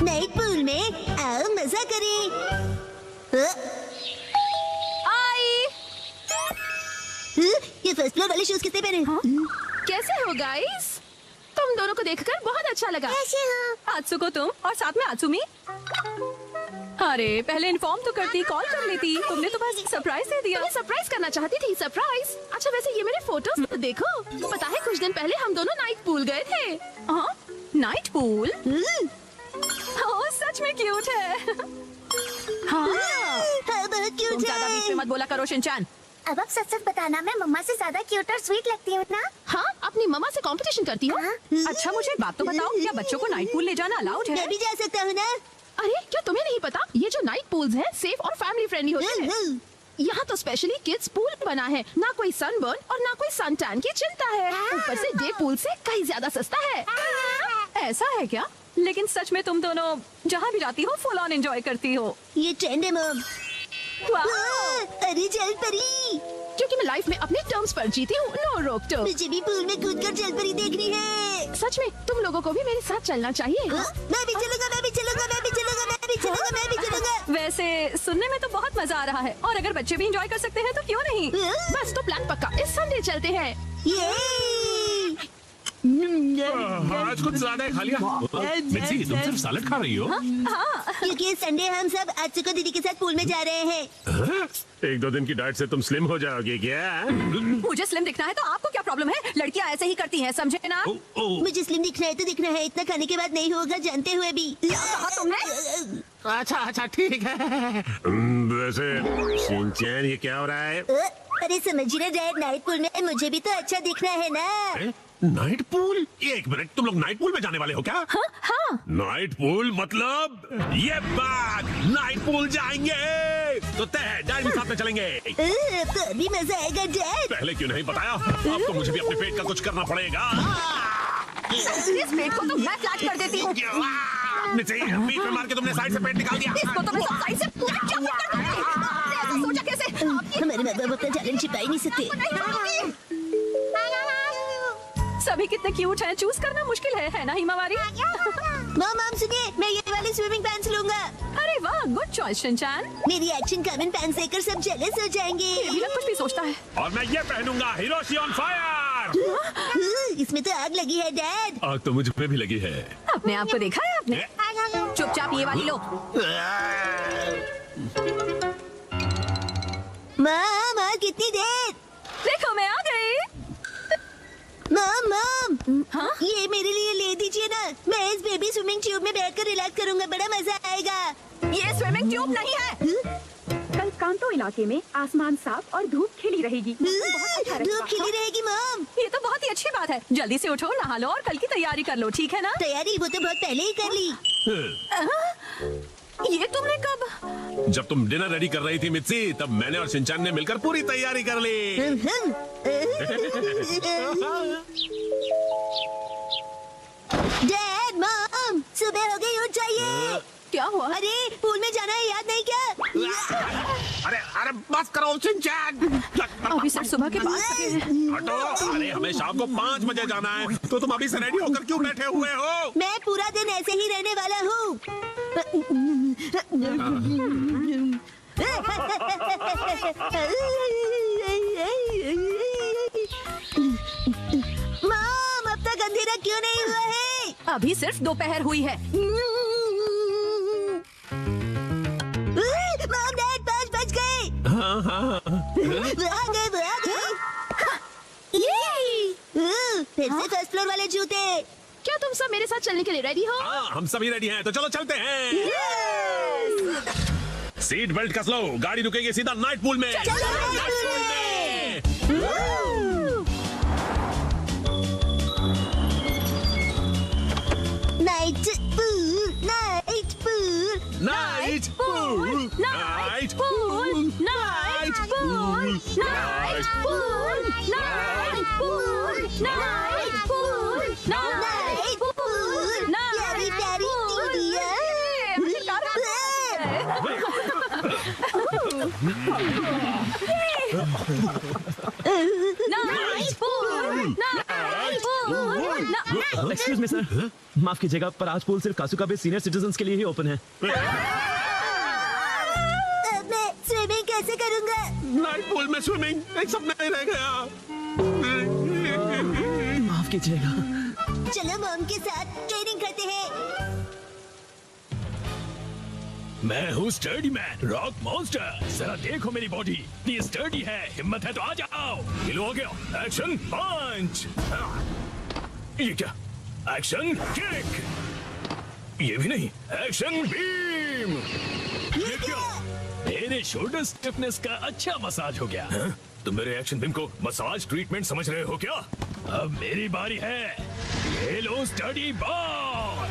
Night pool में आओ मजा करें। आई ये फर्स्ट फ्लोर वाले शूज कितने पहने? कैसे हो गाइस? तुम दोनों को देखकर बहुत अच्छा लगा। कैसे हो? आत्सुको तुम और साथ में आत्सुमी। अरे पहले इन्फॉर्म तो करती, कॉल कर लेती। तुमने तो बस सरप्राइज दे दिया। सरप्राइज करना चाहती थी। सरप्राइज। अच्छा वैसे ये मेरे फोटोज तो देखो। पता है कुछ दिन पहले हम दोनों नाइट पूल गए थे। हाँ नाइट पूल। ओह सच में क्यूट है। हाँ बहुत क्यूट तुम ज्यादा बीच में मत बोला करो शिनचैन। अब आप सच सच बताना, मैं मम्मा से ज्यादा क्यूट और स्वीट लगती हूँ ना? हाँ अपनी मम्मा से कंपटीशन करती हो? अच्छा मुझे बात तो बताओ, क्या बच्चों को नाइट पूल ले जाना अलाउड है? मैं भी जा सकता हूँ ना? अरे क्या तुम्हें नहीं पता, ये जो नाइट पूल्स हैं सेफ और फैमिली फ्रेंडली होते हैं। यहाँ तो स्पेशली किड्स पूल बना है, ना कोई सनबर्न और ना कोई सन टैन की चिंता है। ऊपर से डे पूल से कहीं ज्यादा सस्ता है। ऐसा है क्या? लेकिन सच में तुम दोनों जहाँ भी जाती हो फुल ऑन एंजॉय करती हो। ये ट्रेंड है मॉम। वाह! अरे जल परी। क्योंकि मैं लाइफ में अपने टर्म्स पर जीती हूँ, नो रोक टोक। मुझे भी पूल में कूद कर जल परी देखनी है। सच में तुम लोगों को भी मेरे साथ चलना चाहिए। मैं भी चलूंगा, मैं भी चलूंगा, मैं भी चलूंगा, मैं भी चलूंगा, मैं भी चलूंगा। वैसे सुनने में तो बहुत मजा आ रहा है, और अगर बच्चे भी एंजॉय कर सकते हैं तो क्यों नहीं। बस तो प्लान पक्का, इस संडे चलते हैं। आज कुछ ज्यादा खा लिया। मिर्ची तुम सिर्फ सैलेड खा रही हो? हाँ क्योंकि संडे हम सब आत्सुको दीदी के साथ पूल में जा रहे हैं। एक दो दिन की डाइट से तुम स्लिम हो जाओगी क्या? मुझे स्लिम दिखना है तो आपको क्या प्रॉब्लम है? लड़कियां ऐसे ही करती हैं, समझे ना? मुझे स्लिम दिखना है तो दिखना है, इतना खाने के बाद नहीं होगा जानते हुए भी। कहा तुमने? अच्छा ठीक है। वैसे शिनचैन ये क्या हो रहा है? अरे समझ रहे डैड, नाइट पूल में मुझे भी तो अच्छा दिखना है ना। Night pool? एक मिनट, तुम लोग नाइट पूल में जाने वाले हो क्या? हाँ नाइट पूल मतलब ये बात, नाइट पूल जाएंगे तो तय डैड भी साथ में चलेंगे। तो अभी मजा आएगा डैड। पहले क्यों नहीं बताया? अब तो मुझे भी अपने पेट का कुछ करना पड़ेगा। इस पेट को तो मैं फ्लैट कर देती हूँ। बीच में मार के तुमने साइड से पेट निकाल दिया। इसको तो मैं साइड से पूरा चौपट कर दूंगी। आपने ऐसा सोचा कैसे? हमारे माँ बाप अपना टैलेंट छिपा ही नहीं सकते। सभी कितने क्यूट हैं, चूज करना मुश्किल है ना हिमावारी? मॉम सुनिए, मैं ये वाली स्विमिंग पैंट्स लूंगा। अरे वाह, गुड चॉइस शिनचैन। मेरी एक्शन कमेंट पैंट्स देखकर सब जेलस हो जाएंगे। ये भी ना कुछ भी सोचता है। और मैं ये पहनूंगा, हिरोशी ऑन फायर। इसमें तो आग लगी है डैड। आग तो मुझ पे भी लगी है। अपने आप को देखा है आपने? चुपचाप ये वाली लो। माँ कितनी देर? देखो मैं आ गई। मॉम हाँ? ये मेरे लिए ले दीजिए ना, मैं इस बेबी स्विमिंग ट्यूब में बैठकर रिलैक्स करूंगा, बड़ा मजा आएगा। ये स्विमिंग ट्यूब नहीं है। कल कांतो इलाके में आसमान साफ और धूप खिली रहेगी। धूप खिली रहेगी मॉम। ये तो बहुत ही अच्छी बात है। जल्दी से उठो, नहा लो और कल की तैयारी कर लो, ठीक है ना? तैयारी वो तो बहुत पहले ही कर ली। ये तुमने कब? जब तुम डिनर रेडी कर रही थी मित्सी, तब मैंने और शिनचैन ने मिलकर पूरी तैयारी कर ली। डैड मॉम सुबह हो गई, उठ जाइए। क्या हुआ? अरे पूल में जाना है, याद नहीं क्या? अरे बस करो शिनचैन। अभी सिर्फ सुबह के 5 बजे हैं। हटो। अरे हमें शाम को 5 बजे जाना है, तो तुम अभी से रेडी होकर क्यों बैठे हुए हो? मैं पूरा दिन ऐसे ही रहने वाला हूँ। मॉम अब तक अंधेरा क्यों नहीं हुआ है? अभी सिर्फ दोपहर हुई है। मॉम डैड 5 बज गए। वो आ गए। फिर से फर्स्ट फ्लोर वाले जूते। क्या तुम सब मेरे साथ चलने के लिए रेडी हो? हाँ हम सभी रेडी हैं, तो चलो चलते हैं। सीट बेल्ट कस लो, गाड़ी रुकेगी सीधा नाइट पूल में। चलो नाइट पूल में। Night pool, night pool, night pool, night pool, night pool, night pool, night pool, night pool, night pool, प्यारी प्यारी टीडिया। एक्सक्यूज मी सर, माफ कीजिएगा पर आज पूल सिर्फ कासुका बे सीनियर सिटीजन्स के लिए ही ओपन है। मैं स्विमिंग कैसे करूंगा? नाइट पूल में स्विमिंग एक सपना ही रह गया। माफ कीजिएगा। चलो मॉम के साथ ट्रेनिंग करते हैं। मैं हूँ स्टर्डी मैन, रॉक मॉन्स्टर। जरा देखो मेरी बॉडी, इतनी स्टर्डी है। हिम्मत है तो आ जाओ। किलो हो गया। एक्शन पंच। ये क्या? Action kick. ये भी नहीं। Action beam. ये क्या? मेरे शोल्डर स्टिफनेस का अच्छा मसाज हो गया। तुम मेरे एक्शन बीम को मसाज ट्रीटमेंट समझ रहे हो क्या? अब मेरी बारी है। ये लो स्टर्डी बॉल।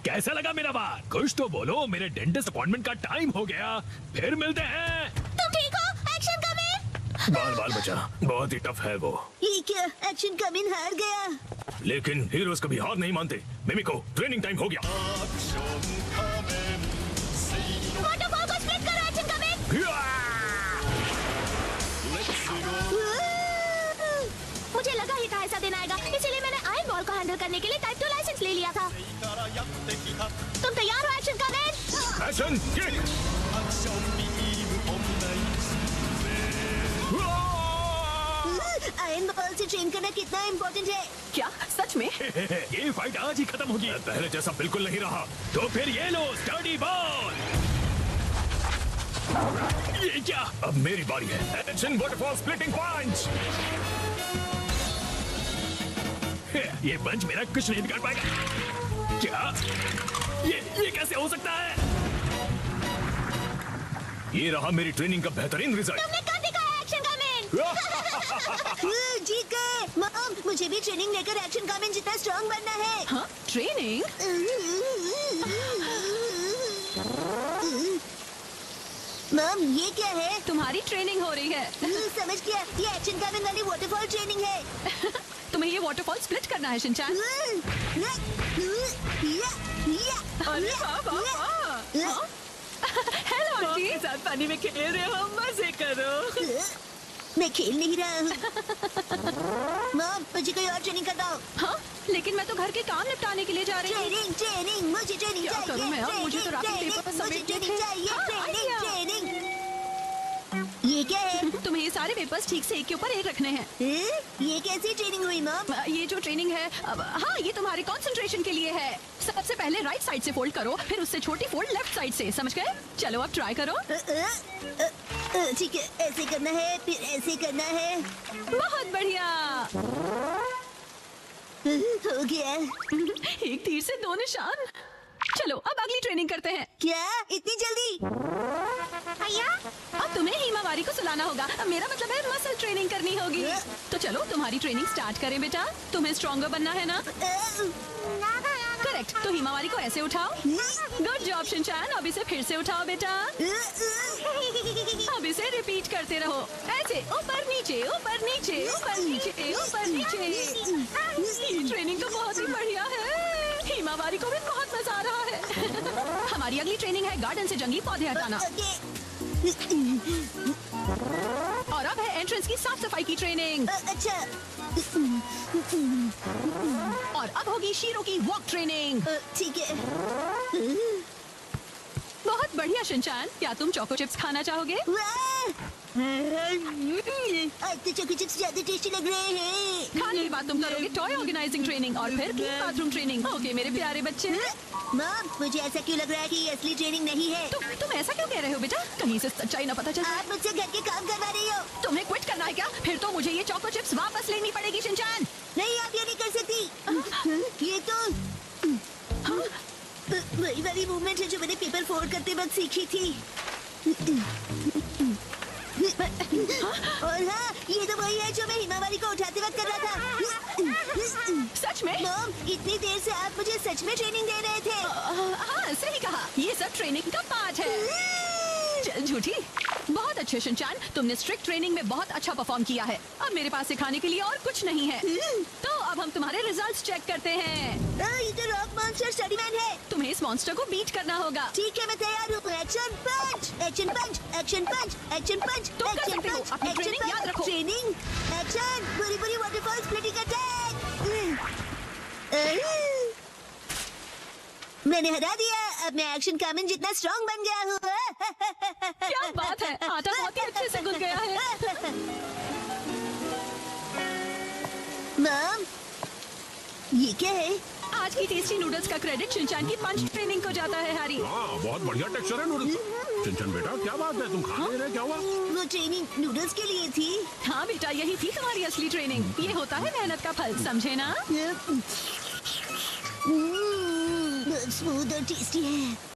कैसा लगा मेरा बाल? कुछ तो बोलो। मेरे डेंटिस्ट अपॉइंटमेंट का टाइम हो गया। फिर मिलते हैं। तुम ठीक हो? एक्शन कम इन। बाल बाल बचा, बहुत ही टफ है वो। ये क्या? एक्शन कम इन हार गया। लेकिन हीरोज कभी हार नहीं मानते। मिमिको, ट्रेनिंग टाइम हो गया। वाटरफॉल को स्प्लिट करो। एक्शन कम इन। मुझे लगा ही था ऐसा दिन आएगा, इसीलिए मैंने आयरन बॉल को हैंडल करने के लिए टाइप 2 लाइसेंस ले लिया था। तुम तैयार हो? Action come in. Action kick. Iron ball से ट्रेन करना कितना इम्पोर्टेंट है? क्या सच में? ये फाइट आज ही खत्म होगी। पहले जैसा बिल्कुल नहीं रहा। तो फिर ये लो स्टर्डी बॉल। ये क्या? अब मेरी बारी है। एक्शन वाटरफॉल स्प्लिटिंग पंच। ये पंच मेरा कुछ नहीं बिगाड़ पाएगा। क्या? ये कैसे हो सकता है? ये रहा मेरी ट्रेनिंग का बेहतरीन रिजल्ट। तुमने कर दिखाया। एक्शन कम इन। जीत गए। मॉम, मुझे भी ट्रेनिंग लेकर एक्शन कम इन जितना स्ट्रांग बनना है। हाँ, ट्रेनिंग? मॉम, ये क्या है? तुम्हारी ट्रेनिंग हो रही है। समझ गया, ये एक्शन कम इन वाली वाटरफॉल ट्रेनिंग है। तुम्हें ये वाटरफॉल स्प्लिट करना है शिनचैन। अरे वाह वाह वाह। हेलो जी, साथ पानी में खेल रहे हो, मजे करो। मैं खेल नहीं रहा हूँ। मॉम, मुझे कोई और ट्रेनिंग करवाओ। हाँ, लेकिन मैं तो घर के काम निपटाने के लिए जा रही हूँ। ट्रेनिंग ट्रेनिंग, मुझे ट्रेनिंग क्या चाहिए। करूं मैं अब? मुझे तो राखी ट्रेनिंग, पेपर मुझे समेटने ट्रेनिंग थे। चाहिए। हाँ, ट्रेनिंग आइडिया। ट्रेनिंग। ये क्या है? तुम्हें ये सारे पेपर्स ठीक से एक के ऊपर एक रखने हैं। ये कैसी ट्रेनिंग हुई मॉम? ये जो ट्रेनिंग है हाँ, ये तुम्हारे कंसंट्रेशन के लिए है। सबसे पहले राइट साइड से फोल्ड करो, फिर उससे छोटी फोल्ड लेफ्ट साइड से। समझ गए? चलो अब ट्राई करो। ठीक है, ऐसे करना है, फिर ऐसे करना है। बहुत बढ़िया। हो गया। एक तीर से 2 निशान। चलो अब अगली ट्रेनिंग करते हैं। क्या इतनी जल्दी? भैया, अब तुम्हें हिमावारी को सुलाना होगा। अब मेरा मतलब है मसल ट्रेनिंग करनी होगी। तो चलो तुम्हारी ट्रेनिंग स्टार्ट करें बेटा। तुम्हें स्ट्रॉन्गर बनना है ना? करेक्ट। तो हिमावारी को ऐसे उठाओ। Good job Shinchan. अब इसे फिर से उठाओ बेटा। अब इसे रिपीट करते रहो। ऐसे ऊपर नीचे ऊपर नीचे ऊपर नीचे ऊपर नीचे। ये ट्रेनिंग तो बहुत ही बढ़िया है। हिमावारी को भी बहुत मजा आ रहा है। हमारी अगली ट्रेनिंग है गार्डन से जंगली पौधे हटाना। और अब है एंट्रेंस की साफ सफाई की ट्रेनिंग। अच्छा। और अब होगी शीरो की वॉक ट्रेनिंग। ठीक है। बहुत बढ़िया शिनचैन। क्या तुम चोको चिप्स खाना चाहोगे? आज तो चोको चिप्स ज्यादा टेस्टी लग रहे हैं। खाने के बाद तुम करोगे टॉय ऑर्गेनाइजिंग ट्रेनिंग और फिर क्लीन बाथरूम ट्रेनिंग। ओके मेरे प्यारे बच्चे। मॉम, मुझे ऐसा क्यों लग रहा है कि ये असली ट्रेनिंग नहीं है? तुम ऐसा क्यों कह रहे हो बेटा? कहीं से सच्चाई ना पता चल जाए। आप मुझसे घर के काम करवा रही हो। तुम्हें क्विट करना है क्या? फिर तो मुझे ये चोको चिप्स वापस लेनी पड़ेगी शिनचैन। नहीं, आप ये नहीं कर सकती। ये तो वही वाली मूवमेंट है जो मैंने पेपर फोल्ड करते वक्त सीखी थी। और हाँ, ये तो वही है जो मैं हिमावारी को उठाते वक्त कर रहा था। सच में? मॉम, इतनी देर से आप मुझे सच में ट्रेनिंग दे रहे थे। हाँ सही कहा। ये सब ट्रेनिंग का पार्ट है। चल झूठी। बहुत अच्छे शिनचैन, तुमने स्ट्रिक्ट ट्रेनिंग में बहुत अच्छा परफॉर्म किया है। अब मेरे पास सिखाने के लिए और कुछ नहीं है। तो अब हम तुम्हारे रिजल्ट्स चेक करते हैं। ये तो रॉक मॉन्स्टर स्टडी मैन है। तुम्हें इस मॉन्स्टर को बीट करना होगा। ठीक है, मैं तैयार हूँ। एक्शन पंच, एक्शन पंच, एक्शन पंच, एक्शन पंच, तुम कर सकते हो। अपनी ट्रेनिंग याद रखो। ट्रेनिंग, एक्शन, बुरी बुरी वाटरफॉल स्प्लिटिंग अटैक। मैंने हरा दिया। अब मैं एक्शन कामन जितना स्ट्रांग बन गया हूँ। क्या बात है, आटा बहुत ही अच्छे से घुल गया है। मॉम, ये क्या है? आज की टेस्टी नूडल्स का क्रेडिट शिनचैन की पंच ट्रेनिंग को जाता है हैरी। हाँ, बहुत बढ़िया टेक्सचर है नूडल्स। चिंचन बेटा, क्या बात है, तुम खा नहीं रहे, क्या हुआ? वो ट्रेनिंग नूडल्स के लिए थी। हाँ बेटा, यही थी तुम्हारी असली ट्रेनिंग। ये होता है मेहनत का फल, समझे ना? स्मूथ और टेस्टी है।